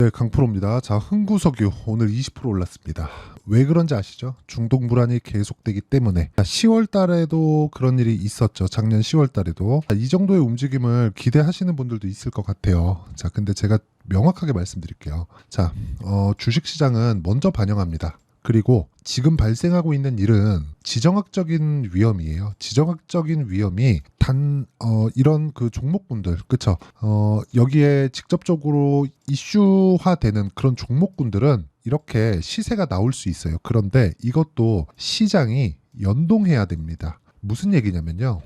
네, 강프로입니다. 자, 흥구석유 오늘 20% 올랐습니다. 왜 그런지 아시죠? 중동 불안이 계속되기 때문에 10월 달에도 그런 일이 있었죠. 작년 10월 달에도 이 정도의 움직임을 기대하시는 분들도 있을 것 같아요. 자, 근데 제가 명확하게 말씀드릴게요. 자, 주식시장은 먼저 반영합니다. 그리고 지금 발생하고 있는 일은 지정학적인 위험이에요. 지정학적인 위험이 이런 그 종목군들, 그쵸? 여기에 직접적으로 이슈화되는 그런 종목군들은 이렇게 시세가 나올 수 있어요. 그런데 이것도 시장이 연동해야 됩니다. 무슨 얘기냐면요.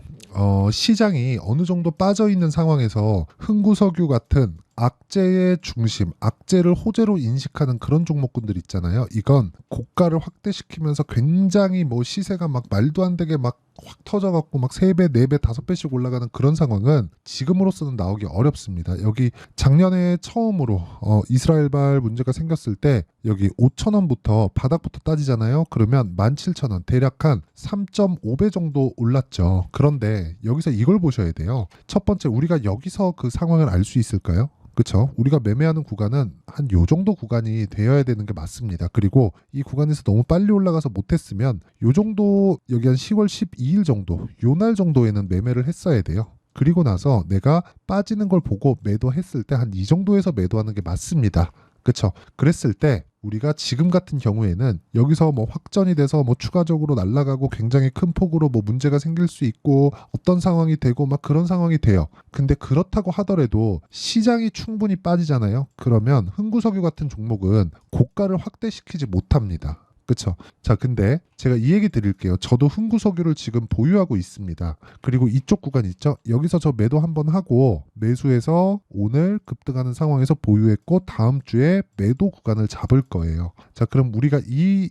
시장이 어느 정도 빠져 있는 상황에서 흥구석유 같은 악재의 중심, 악재를 호재로 인식하는 그런 종목군들 있잖아요. 이건 고가를 확대시키면서 굉장히 시세가 막 말도 안 되게 막 확 터져갖고 막 3배, 4배, 5배씩 올라가는 그런 상황은 지금으로서는 나오기 어렵습니다. 여기 작년에 처음으로 이스라엘발 문제가 생겼을 때 여기 5,000원부터 바닥부터 따지잖아요. 그러면 17,000원, 대략 한 3.5배 정도 올랐죠. 그런데 여기서 이걸 보셔야 돼요. 첫 번째, 우리가 여기서 그 상황을 알 수 있을까요? 그렇죠. 우리가 매매하는 구간은 한 요 정도 구간이 되어야 되는 게 맞습니다. 그리고 이 구간에서 너무 빨리 올라가서 못했으면 요 정도, 여기 한 10월 12일 정도, 요 날 정도에는 매매를 했어야 돼요. 그리고 나서 내가 빠지는 걸 보고 매도했을 때 한 이 정도에서 매도하는 게 맞습니다. 그렇죠. 그랬을 때 우리가 지금 같은 경우에는 여기서 확전이 돼서 추가적으로 날아가고 굉장히 큰 폭으로 문제가 생길 수 있고 어떤 상황이 되고 막 그런 상황이 돼요. 근데 그렇다고 하더라도 시장이 충분히 빠지잖아요. 그러면 흥구석유 같은 종목은 고가를 확대시키지 못합니다. 그쵸? 자, 근데 제가 이 얘기 드릴게요. 저도 흥구석유를 지금 보유하고 있습니다. 그리고 이쪽 구간 있죠? 여기서 저 매도 한번 하고 매수해서 오늘 급등하는 상황에서 보유했고 다음 주에 매도 구간을 잡을 거예요. 자, 그럼 우리가 이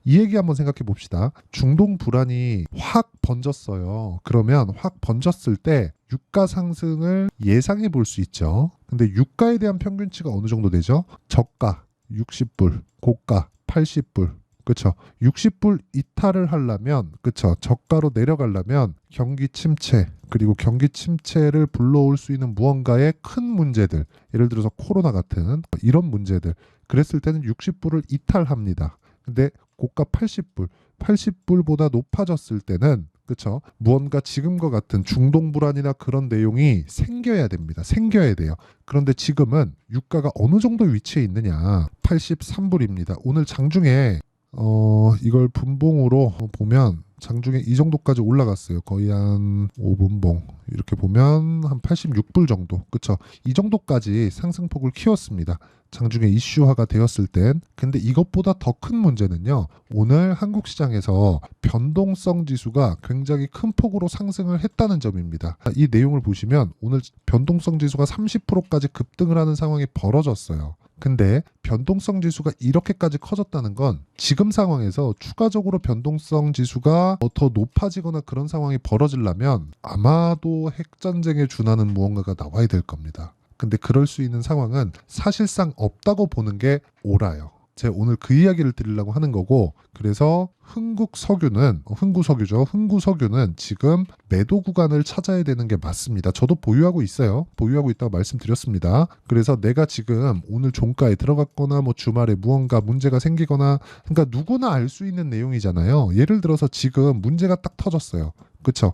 얘기 한번 생각해 봅시다. 중동 불안이 확 번졌어요. 그러면 확 번졌을 때 유가 상승을 예상해 볼 수 있죠. 근데 유가에 대한 평균치가 어느 정도 되죠? 저가 60불, 고가 80불. 그쵸? 60불 이탈을 하려면, 그쵸? 저가로 내려가려면 경기 침체, 그리고 경기 침체를 불러올 수 있는 무언가의 큰 문제들, 예를 들어서 코로나 같은 이런 문제들, 그랬을 때는 60불을 이탈합니다. 근데 고가 80불, 80불보다 높아졌을 때는, 그쵸? 무언가 지금과 같은 중동 불안이나 그런 내용이 생겨야 됩니다. 생겨야 돼요. 그런데 지금은 유가가 어느 정도 위치해 있느냐? 83불입니다. 오늘 장중에 이걸 분봉으로 보면 장중에 이 정도까지 올라갔어요. 거의 한 5분봉 이렇게 보면 한 86불 정도. 그쵸? 이 정도까지 상승폭을 키웠습니다. 장중에 이슈화가 되었을 땐. 근데 이것보다 더 큰 문제는요. 오늘 한국 시장에서 변동성 지수가 굉장히 큰 폭으로 상승을 했다는 점입니다. 이 내용을 보시면 오늘 변동성 지수가 30%까지 급등을 하는 상황이 벌어졌어요. 근데 변동성 지수가 이렇게까지 커졌다는 건 지금 상황에서 추가적으로 변동성 지수가 더 높아지거나 그런 상황이 벌어지려면 아마도 핵전쟁에 준하는 무언가가 나와야 될 겁니다. 근데 그럴 수 있는 상황은 사실상 없다고 보는 게 옳아요. 제가 오늘 그 이야기를 드리려고 하는 거고, 그래서 흥구석유죠. 흥구석유는 지금 매도 구간을 찾아야 되는 게 맞습니다. 저도 보유하고 있어요. 보유하고 있다고 말씀드렸습니다. 그래서 내가 지금 오늘 종가에 들어갔거나 주말에 무언가 문제가 생기거나, 그러니까 누구나 알 수 있는 내용이잖아요. 예를 들어서 지금 문제가 딱 터졌어요. 그쵸?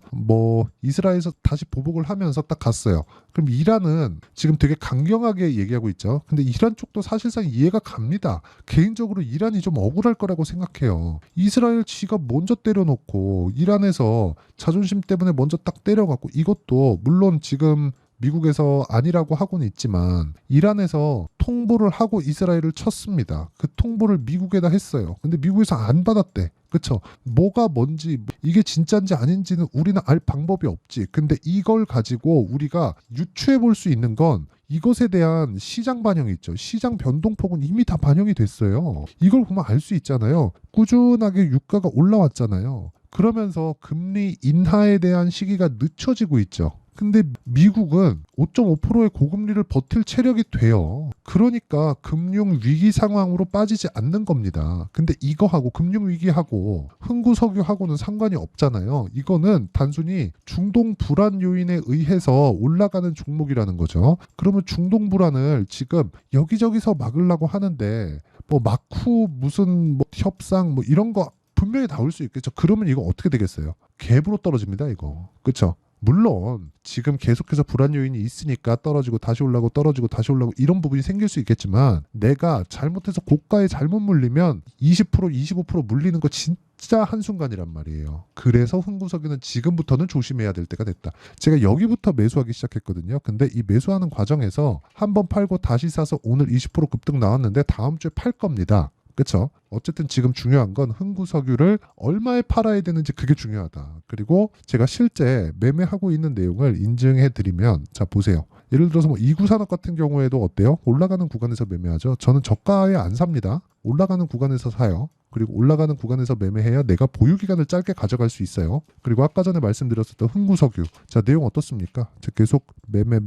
이스라엘에서 다시 보복을 하면서 딱 갔어요. 그럼 이란은 지금 되게 강경하게 얘기하고 있죠. 근데 이란 쪽도 사실상 이해가 갑니다. 개인적으로 이란이 좀 억울할 거라고 생각해요. 이스라엘 지가 먼저 때려놓고 이란에서 자존심 때문에 먼저 딱 때려갖고, 이것도 물론 지금 미국에서 아니라고 하고는 있지만 이란에서 통보를 하고 이스라엘을 쳤습니다. 그 통보를 미국에다 했어요. 근데 미국에서 안 받았대. 그쵸? 뭐가 뭔지, 이게 진짜인지 아닌지는 우리는 알 방법이 없지. 근데 이걸 가지고 우리가 유추해 볼 수 있는 건 이것에 대한 시장 반영이 있죠. 시장 변동폭은 이미 다 반영이 됐어요. 이걸 보면 알 수 있잖아요. 꾸준하게 유가가 올라왔잖아요. 그러면서 금리 인하에 대한 시기가 늦춰지고 있죠. 근데 미국은 5.5%의 고금리를 버틸 체력이 돼요. 그러니까 금융 위기 상황으로 빠지지 않는 겁니다. 근데 이거하고 금융 위기하고 흥구석유하고는 상관이 없잖아요. 이거는 단순히 중동 불안 요인에 의해서 올라가는 종목이라는 거죠. 그러면 중동 불안을 지금 여기저기서 막으려고 하는데 뭐 막후 무슨 뭐 협상 뭐 이런 거 분명히 나올 수 있겠죠. 그러면 이거 어떻게 되겠어요? 갭으로 떨어집니다, 이거. 그렇죠? 물론 지금 계속해서 불안 요인이 있으니까 떨어지고 다시 올라가고 떨어지고 다시 올라가고 이런 부분이 생길 수 있겠지만 내가 잘못해서 고가에 잘못 물리면 20% 25% 물리는 거 진짜 한순간이란 말이에요. 그래서 흥구석유는 지금부터는 조심해야 될 때가 됐다. 제가 여기부터 매수하기 시작했거든요. 근데 이 매수하는 과정에서 한번 팔고 다시 사서 오늘 20% 급등 나왔는데 다음 주에 팔 겁니다. 그렇죠? 어쨌든 지금 중요한 건 흥구석유를 얼마에 팔아야 되는지 그게 중요하다. 그리고 제가 실제 매매하고 있는 내용을 인증해 드리면 자 보세요. 예를 들어서 뭐 이구산업 같은 경우에도 어때요? 올라가는 구간에서 매매하죠. 저는 저가에 안 삽니다. 올라가는 구간에서 사요. 그리고 올라가는 구간에서 매매해야 내가 보유 기간을 짧게 가져갈 수 있어요. 그리고 아까 전에 말씀드렸었던 흥구석유. 자, 내용 어떻습니까? 자, 계속 매매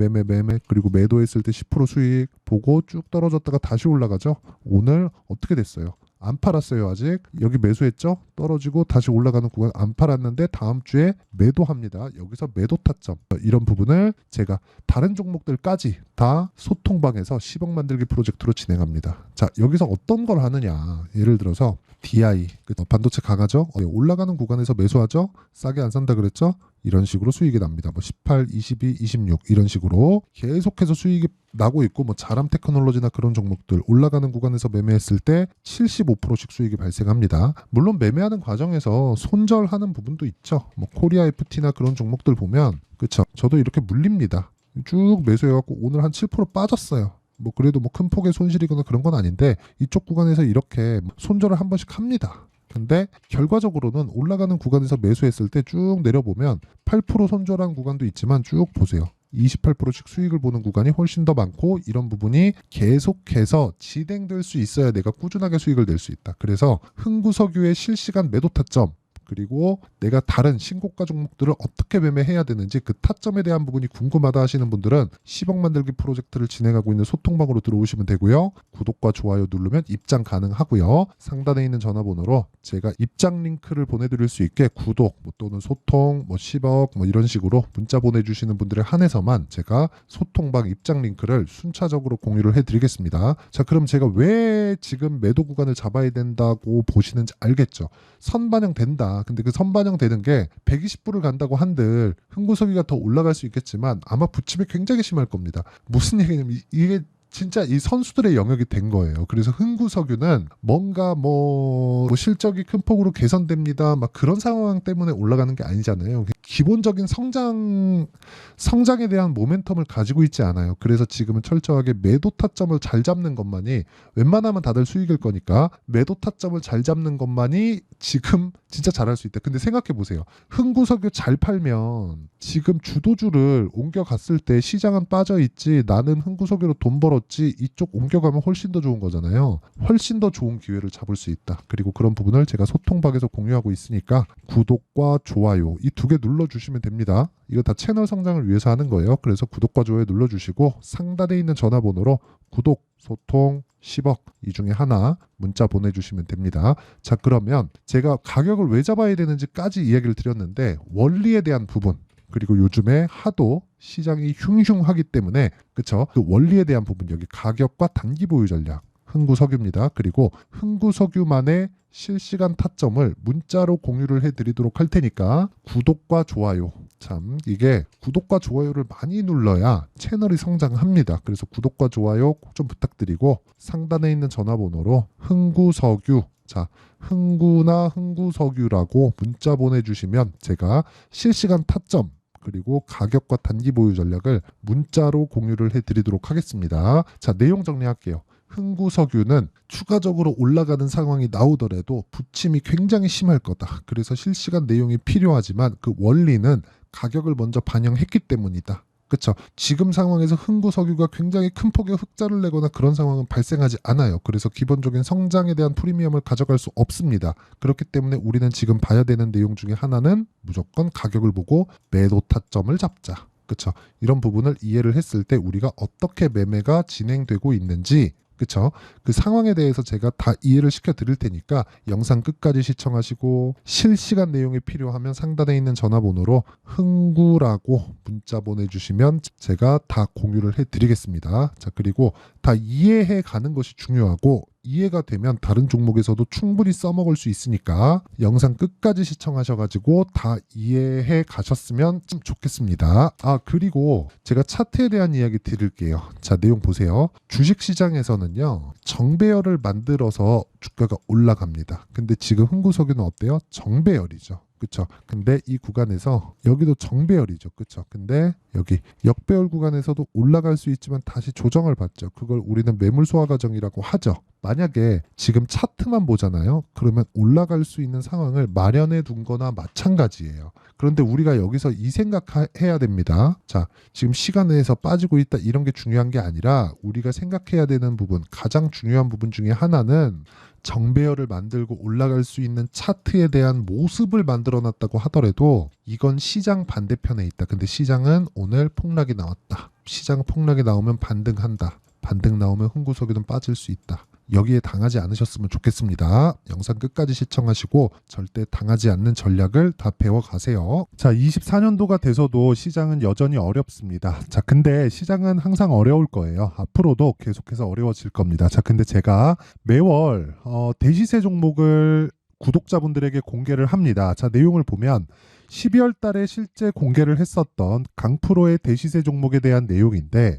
그리고 매도했을 때 10% 수익 보고 쭉 떨어졌다가 다시 올라가죠. 오늘 어떻게 됐어요? 안 팔았어요 아직. 여기 매수했죠. 떨어지고 다시 올라가는 구간 안 팔았는데 다음 주에 매도합니다. 여기서 매도 타점. 이런 부분을 제가 다른 종목들까지 다 소통방에서 10억 만들기 프로젝트로 진행합니다. 자, 여기서 어떤 걸 하느냐. 예를 들어서 DI 반도체 강하죠. 올라가는 구간에서 매수하죠. 싸게 안 산다 그랬죠. 이런 식으로 수익이 납니다. 뭐 18, 22, 26 이런 식으로 계속해서 수익이 나고 있고 뭐 자람 테크놀로지나 그런 종목들 올라가는 구간에서 매매했을 때 75%씩 수익이 발생합니다. 물론 매매하는 과정에서 손절하는 부분도 있죠. 뭐 코리아 FT나 그런 종목들 보면 그렇죠. 저도 이렇게 물립니다. 쭉 매수해갖고 오늘 한 7% 빠졌어요. 뭐 그래도 뭐 큰 폭의 손실이거나 그런 건 아닌데 이쪽 구간에서 이렇게 손절을 한 번씩 합니다. 근데 결과적으로는 올라가는 구간에서 매수했을 때 쭉 내려보면 8% 손절한 구간도 있지만 쭉 보세요. 28%씩 수익을 보는 구간이 훨씬 더 많고 이런 부분이 계속해서 진행될 수 있어야 내가 꾸준하게 수익을 낼 수 있다. 그래서 흥구석유의 실시간 매도 타점 그리고 내가 다른 신고가 종목들을 어떻게 매매해야 되는지 그 타점에 대한 부분이 궁금하다 하시는 분들은 10억 만들기 프로젝트를 진행하고 있는 소통방으로 들어오시면 되고요. 구독과 좋아요 누르면 입장 가능하고요. 상단에 있는 전화번호로 제가 입장 링크를 보내드릴 수 있게 구독 또는 소통 10억 이런 식으로 문자 보내주시는 분들에 한해서만 제가 소통방 입장 링크를 순차적으로 공유를 해드리겠습니다. 자, 그럼 제가 왜 지금 매도 구간을 잡아야 된다고 보시는지 알겠죠? 선반영 된다. 근데 그 선반영 되는 게 120불을 간다고 한들 흥구석유가 더 올라갈 수 있겠지만 아마 부침이 굉장히 심할 겁니다. 무슨 얘기냐면 이게 진짜 이 선수들의 영역이 된 거예요. 그래서 흥구석유는 뭔가 뭐 실적이 큰 폭으로 개선됩니다. 막 그런 상황 때문에 올라가는 게 아니잖아요. 기본적인 성장에 대한 모멘텀을 가지고 있지 않아요. 그래서 지금은 철저하게 매도 타점을 잘 잡는 것만이 웬만하면 다들 수익일 거니까 매도 타점을 잘 잡는 것만이 지금 진짜 잘할 수 있다. 근데 생각해 보세요. 흥구석유 잘 팔면 지금 주도주를 옮겨갔을 때 시장은 빠져 있지 나는 흥구석유로 돈 벌었지 이쪽 옮겨가면 훨씬 더 좋은 거잖아요. 훨씬 더 좋은 기회를 잡을 수 있다. 그리고 그런 부분을 제가 소통방에서 공유하고 있으니까 구독과 좋아요 이 두 개 눌러주시면 됩니다. 이거 다 채널 성장을 위해서 하는 거예요. 그래서 구독과 좋아요 눌러주시고 상단에 있는 전화번호로 구독, 소통, 10억 이 중에 하나 문자 보내주시면 됩니다. 자, 그러면 제가 가격을 왜 잡아야 되는지까지 이야기를 드렸는데 원리에 대한 부분 그리고 요즘에 하도 시장이 흉흉하기 때문에 그쵸? 그 원리에 대한 부분 여기 가격과 단기 보유 전략 흥구석유입니다. 그리고 흥구석유만의 실시간 타점을 문자로 공유를 해드리도록 할 테니까 구독과 좋아요 참 이게 구독과 좋아요를 많이 눌러야 채널이 성장합니다. 그래서 구독과 좋아요 꼭 좀 부탁드리고 상단에 있는 전화번호로 흥구석유 자 흥구나 흥구석유라고 문자 보내주시면 제가 실시간 타점 그리고 가격과 단기 보유 전략을 문자로 공유를 해드리도록 하겠습니다. 자, 내용 정리할게요. 흥구석유는 추가적으로 올라가는 상황이 나오더라도 부침이 굉장히 심할 거다. 그래서 실시간 내용이 필요하지만 그 원리는 가격을 먼저 반영했기 때문이다. 그렇죠. 지금 상황에서 흥구석유가 굉장히 큰 폭의 흑자를 내거나 그런 상황은 발생하지 않아요. 그래서 기본적인 성장에 대한 프리미엄을 가져갈 수 없습니다. 그렇기 때문에 우리는 지금 봐야 되는 내용 중에 하나는 무조건 가격을 보고 매도 타점을 잡자. 그쵸? 이런 부분을 이해를 했을 때 우리가 어떻게 매매가 진행되고 있는지, 그쵸? 그 상황에 대해서 제가 다 이해를 시켜 드릴 테니까 영상 끝까지 시청하시고 실시간 내용이 필요하면 상단에 있는 전화번호로 흥구라고 문자 보내주시면 제가 다 공유를 해 드리겠습니다. 자, 그리고 다 이해해 가는 것이 중요하고, 이해가 되면 다른 종목에서도 충분히 써먹을 수 있으니까 영상 끝까지 시청하셔가지고 다 이해해 가셨으면 좀 좋겠습니다. 아, 그리고 제가 차트에 대한 이야기 드릴게요. 자, 내용 보세요. 주식시장에서는요, 정배열을 만들어서 주가가 올라갑니다. 근데 지금 흥구석유는 어때요? 정배열이죠. 그쵸? 근데 이 구간에서 여기도 정배열이죠. 그쵸? 근데 여기 역배열 구간에서도 올라갈 수 있지만 다시 조정을 받죠. 그걸 우리는 매물 소화 과정이라고 하죠. 만약에 지금 차트만 보잖아요. 그러면 올라갈 수 있는 상황을 마련해 둔 거나 마찬가지예요. 그런데 우리가 여기서 이 생각해야 됩니다. 자, 지금 시간 내에서 빠지고 있다, 이런 게 중요한 게 아니라 우리가 생각해야 되는 부분, 가장 중요한 부분 중에 하나는 정배열을 만들고 올라갈 수 있는 차트에 대한 모습을 만들어 놨다고 하더라도 이건 시장 반대편에 있다. 근데 시장은 오늘 폭락이 나왔다. 시장 폭락이 나오면 반등한다. 반등 나오면 흥구석유는 빠질 수 있다. 여기에 당하지 않으셨으면 좋겠습니다. 영상 끝까지 시청하시고 절대 당하지 않는 전략을 다 배워가세요. 자, 24년도가 돼서도 시장은 여전히 어렵습니다. 자, 근데 시장은 항상 어려울 거예요. 앞으로도 계속해서 어려워질 겁니다. 자, 근데 제가 매월 대시세 종목을 구독자분들에게 공개를 합니다. 자, 내용을 보면 12월 달에 실제 공개를 했었던 강프로의 대시세 종목에 대한 내용인데,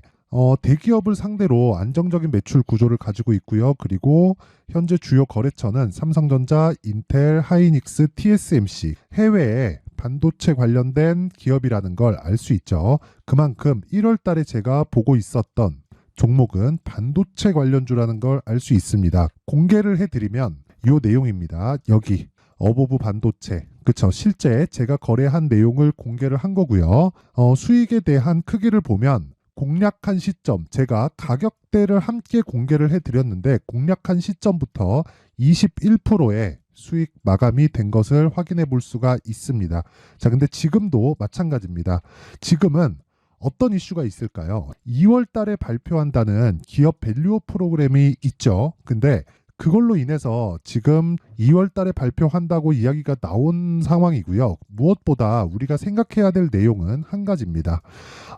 대기업을 상대로 안정적인 매출 구조를 가지고 있고요. 그리고 현재 주요 거래처는 삼성전자, 인텔, 하이닉스, TSMC, 해외에 반도체 관련된 기업이라는 걸 알 수 있죠. 그만큼 1월 달에 제가 보고 있었던 종목은 반도체 관련주라는 걸 알 수 있습니다. 공개를 해드리면 이 내용입니다. 여기 어보브 반도체, 그쵸? 실제 제가 거래한 내용을 공개를 한 거고요. 수익에 대한 크기를 보면 공략한 시점, 제가 가격대를 함께 공개를 해드렸는데 공략한 시점부터 21%의 수익 마감이 된 것을 확인해 볼 수가 있습니다. 자, 근데 지금도 마찬가지입니다. 지금은 어떤 이슈가 있을까요? 2월 달에 발표한다는 기업 밸류업 프로그램이 있죠. 근데 그걸로 인해서 지금 2월 달에 발표한다고 이야기가 나온 상황이고요. 무엇보다 우리가 생각해야 될 내용은 한 가지입니다.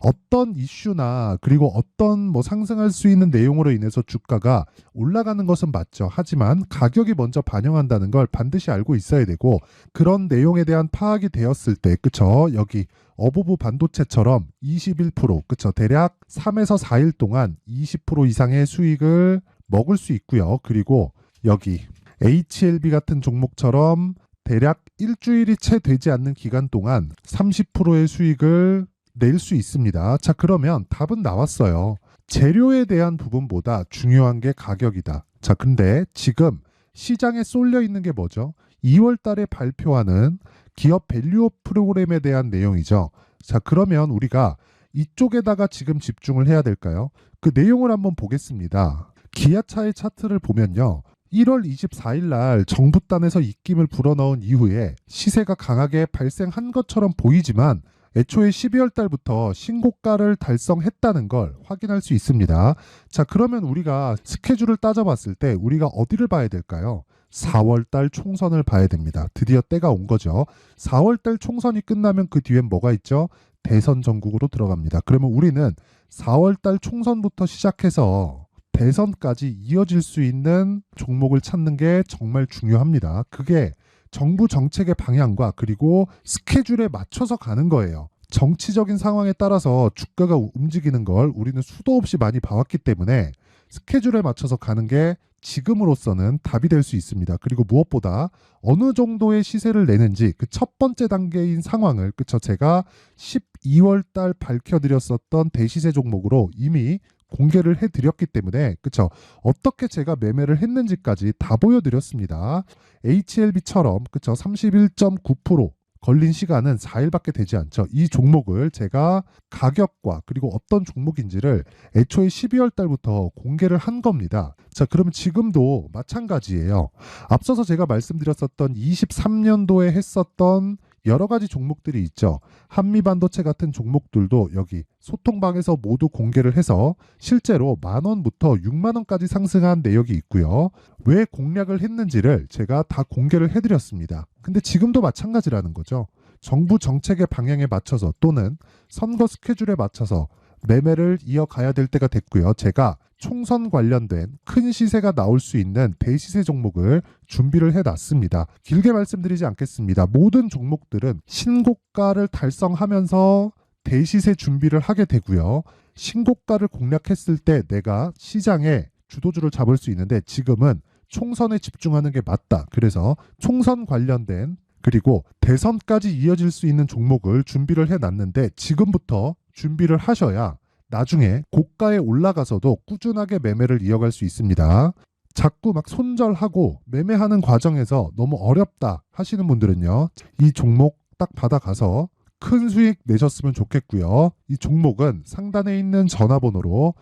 어떤 이슈나 그리고 어떤 상승할 수 있는 내용으로 인해서 주가가 올라가는 것은 맞죠. 하지만 가격이 먼저 반영한다는 걸 반드시 알고 있어야 되고, 그런 내용에 대한 파악이 되었을 때, 그쵸? 여기 어보브 반도체처럼 21%, 그쵸? 대략 3에서 4일 동안 20% 이상의 수익을 먹을 수 있고요. 그리고 여기 HLB 같은 종목처럼 대략 일주일이 채 되지 않는 기간 동안 30%의 수익을 낼 수 있습니다. 자, 그러면 답은 나왔어요. 재료에 대한 부분보다 중요한 게 가격이다. 자, 근데 지금 시장에 쏠려 있는 게 뭐죠? 2월 달에 발표하는 기업 밸류업 프로그램에 대한 내용이죠. 자, 그러면 우리가 이쪽에다가 지금 집중을 해야 될까요? 그 내용을 한번 보겠습니다. 기아차의 차트를 보면요. 1월 24일 날 정부단에서 입김을 불어넣은 이후에 시세가 강하게 발생한 것처럼 보이지만 애초에 12월 달부터 신고가를 달성했다는 걸 확인할 수 있습니다. 자, 그러면 우리가 스케줄을 따져봤을 때 우리가 어디를 봐야 될까요? 4월 달 총선을 봐야 됩니다. 드디어 때가 온 거죠. 4월 달 총선이 끝나면 그 뒤엔 뭐가 있죠? 대선 전국으로 들어갑니다. 그러면 우리는 4월 달 총선부터 시작해서 대선까지 이어질 수 있는 종목을 찾는 게 정말 중요합니다. 그게 정부 정책의 방향과 그리고 스케줄에 맞춰서 가는 거예요. 정치적인 상황에 따라서 주가가 움직이는 걸 우리는 수도 없이 많이 봐왔기 때문에 스케줄에 맞춰서 가는 게 지금으로서는 답이 될 수 있습니다. 그리고 무엇보다 어느 정도의 시세를 내는지 그 첫 번째 단계인 상황을, 그쵸? 제가 12월 달 밝혀드렸었던 대시세 종목으로 이미 공개를 해드렸기 때문에, 그쵸? 어떻게 제가 매매를 했는지까지 다 보여드렸습니다. HLB처럼, 그쵸? 31.9% 걸린 시간은 4일밖에 되지 않죠. 이 종목을 제가 가격과 그리고 어떤 종목인지를 애초에 12월 달부터 공개를 한 겁니다. 자, 그러면 지금도 마찬가지예요. 앞서서 제가 말씀드렸었던 23년도에 했었던 여러 가지 종목들이 있죠. 한미반도체 같은 종목들도 여기 소통방에서 모두 공개를 해서 실제로 10,000원부터 60,000원까지 상승한 내역이 있고요. 왜 공략을 했는지를 제가 다 공개를 해드렸습니다. 근데 지금도 마찬가지라는 거죠. 정부 정책의 방향에 맞춰서 또는 선거 스케줄에 맞춰서 매매를 이어가야 될 때가 됐고요. 제가 총선 관련된 큰 시세가 나올 수 있는 대시세 종목을 준비를 해놨습니다. 길게 말씀드리지 않겠습니다. 모든 종목들은 신고가를 달성하면서 대시세 준비를 하게 되고요. 신고가를 공략했을 때 내가 시장에 주도주를 잡을 수 있는데 지금은 총선에 집중하는 게 맞다. 그래서 총선 관련된 그리고 대선까지 이어질 수 있는 종목을 준비를 해놨는데 지금부터 준비를 하셔야 나중에 고가에 올라가서도 꾸준하게 매매를 이어갈 수 있습니다. 자꾸 막 손절하고 매매하는 과정에서 너무 어렵다 하시는 분들은요. 이 종목 딱 받아가서 큰 수익 내셨으면 좋겠고요. 이 종목은 상단에 있는 전화번호로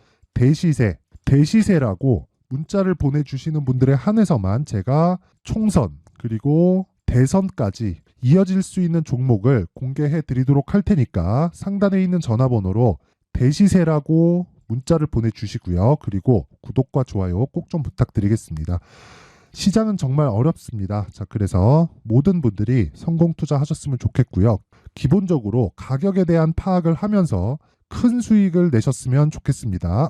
대시세라고 문자를 보내주시는 분들에 한해서만 제가 총선 그리고 대선까지 이어질 수 있는 종목을 공개해 드리도록 할 테니까 상단에 있는 전화번호로 대시세라고 문자를 보내주시고요. 그리고 구독과 좋아요 꼭 좀 부탁드리겠습니다. 시장은 정말 어렵습니다. 자, 그래서 모든 분들이 성공 투자하셨으면 좋겠고요. 기본적으로 가격에 대한 파악을 하면서 큰 수익을 내셨으면 좋겠습니다.